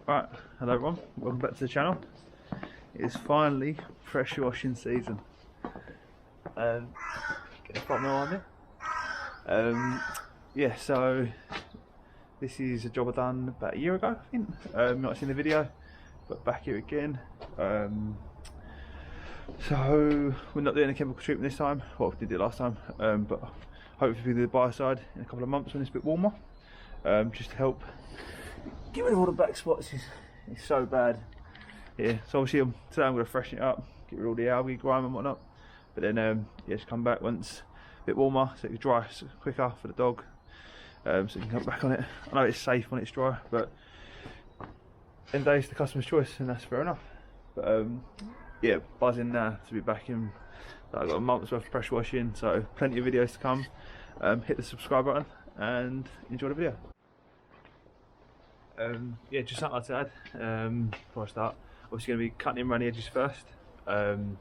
Right, hello everyone, welcome back to the channel. It is finally pressure washing season. Get a front wheel on there. Yeah, so this is a job I done about a year ago, I think. You might have seen the video, but back here again. So we're not doing a chemical treatment this time. Well, we did it last time, but hopefully we'll do the biocide in a couple of months when it's a bit warmer, just to help get rid of all the black spots. It's so bad. Yeah, so obviously today I'm going to freshen it up, get rid of all the algae, grime and whatnot, but then yeah, just come back once a bit warmer so it can dry quicker for the dog, so you can come back on it. I know it's safe when it's dry, but end days the customer's choice, and that's fair enough. But yeah, buzzing now to be back in. I've got a month's worth of pressure washing, so plenty of videos to come. Hit the subscribe button and enjoy the video. Yeah, just something to add before I start. Obviously going to be cutting in around the edges first. And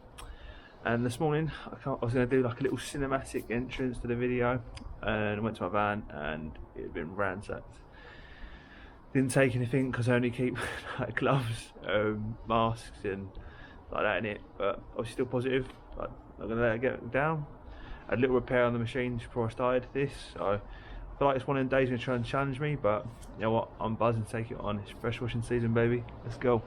this morning I was going to do like a little cinematic entrance to the video, and I went to my van and it had been ransacked. Didn't take anything because I only keep like gloves, masks and like that in it, but obviously still positive. Like, I'm going to let it get down. I had a little repair on the machines before I started this, so I feel like it's one of them days going to try and challenge me, but you know what, I'm buzzing to take it on. It's pressure washing season, baby. Let's go.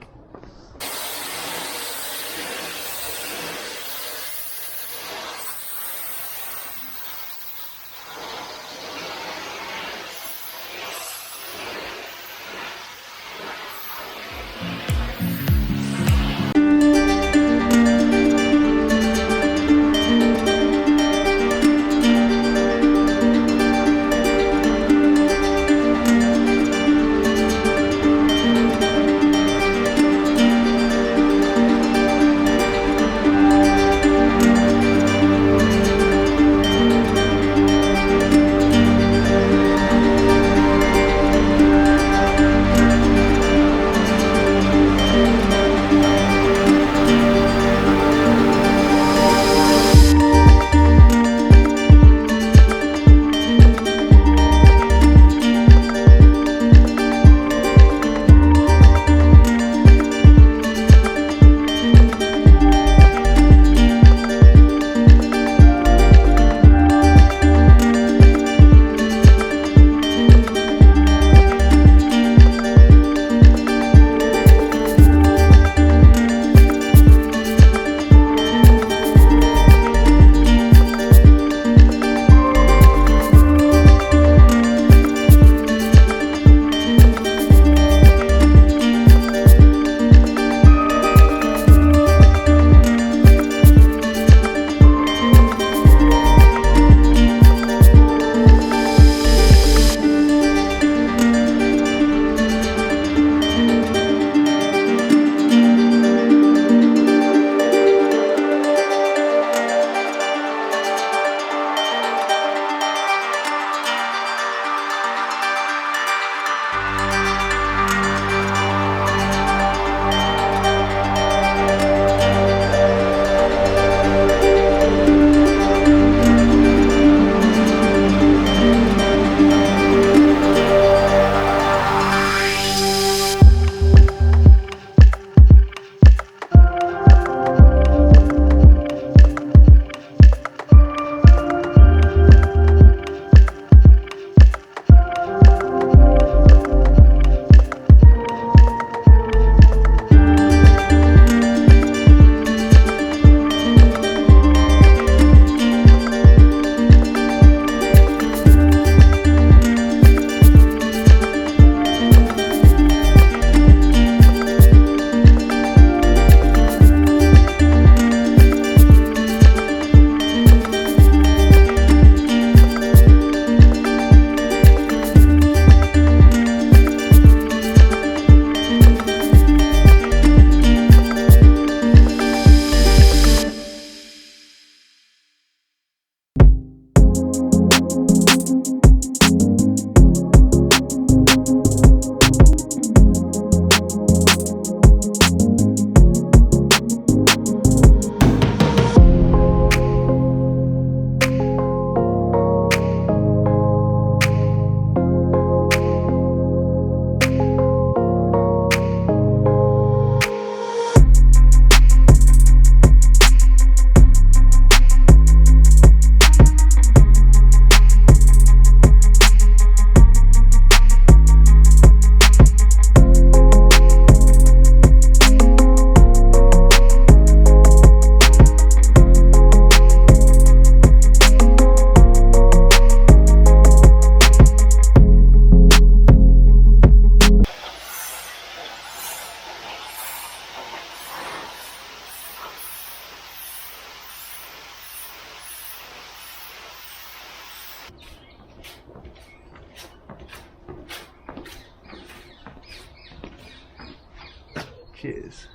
Cheers.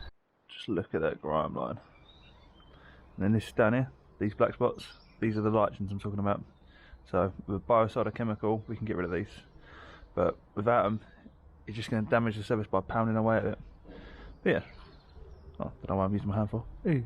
Just look at that grime line. And then this down here, these black spots, these are the lichens I'm talking about. So with a biocidal chemical, we can get rid of these. But without them, it's just going to damage the surface by pounding away at it. But yeah, oh, I don't know why I'm using my hand for. Ew.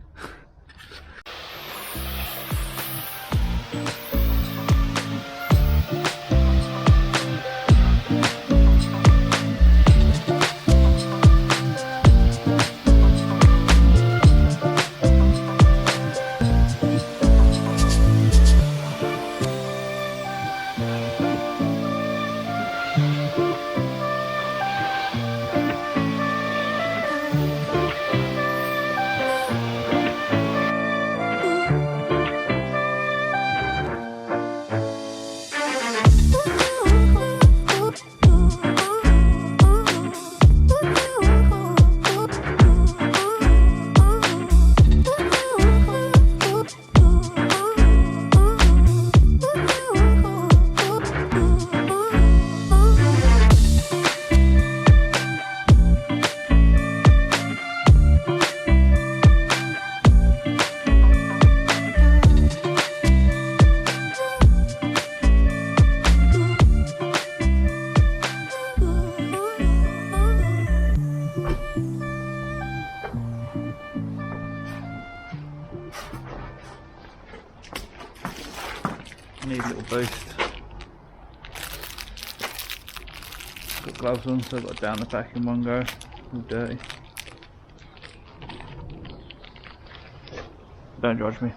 Need a little boost. Got gloves on, so I've got to down the back in one go. All dirty. Don't judge me.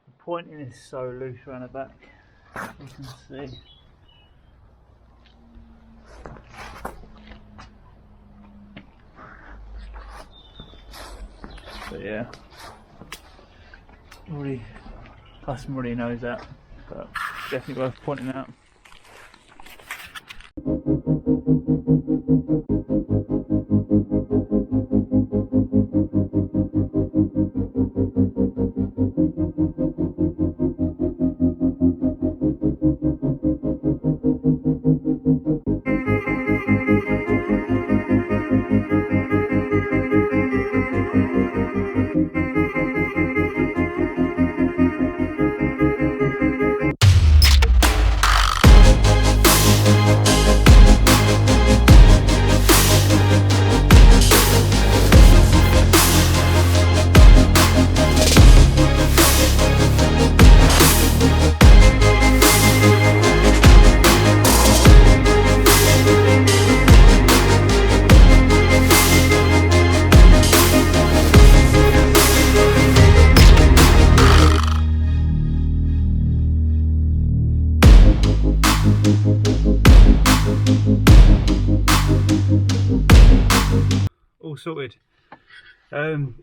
The pointing is so loose around the back, you can see. But yeah, customer already knows that, but definitely worth pointing out. sorted.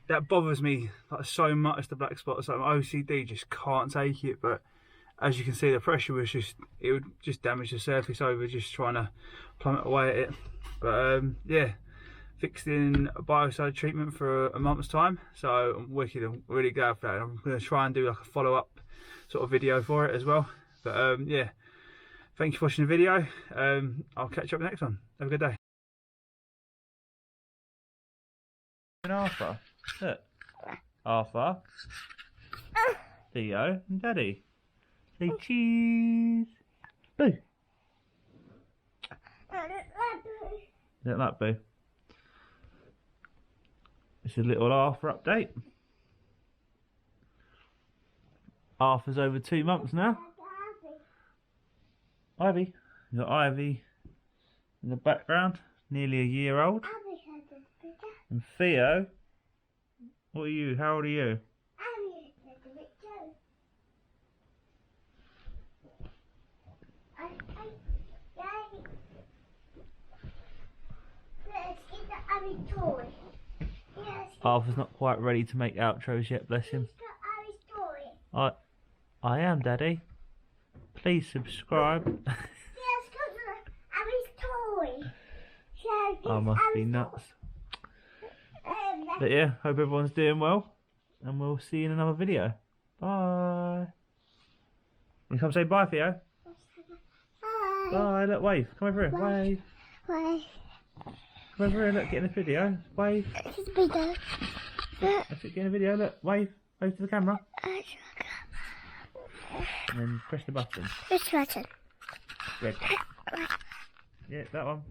That bothers me like so much, the black spots. Like my OCD just can't take it. But as you can see, the pressure was it would just damage the surface over just trying to plummet away at it. But yeah, fixed in a biocide treatment for a month's time, so I'm wicked. I'm really glad for that. I'm going to try and do like a follow-up sort of video for it as well. But yeah, thank you for watching the video. I'll catch you up next one. Have a good day. Arthur, look, Arthur, Theo and Daddy. Say cheese. Boo. Look like Boo. It's a little Arthur update. Arthur's over 2 months now. Ivy. You've got Ivy in the background, nearly a year old. And Theo, what are you? How old are you? Arthur's not quite ready to make outros yet, bless him. I am, Daddy. Please subscribe. I must be nuts. But yeah, hope everyone's doing well, and we'll see you in another video. Bye. You come say bye, Theo. Bye. Bye. Look, wave. Come over here. Wave. Wave. Come over here. Look, get in the video. Wave. It's a video. That's it. Get in the video. Look, wave. Wave to the camera. And then press the button. Which button? Red. Yeah, that one.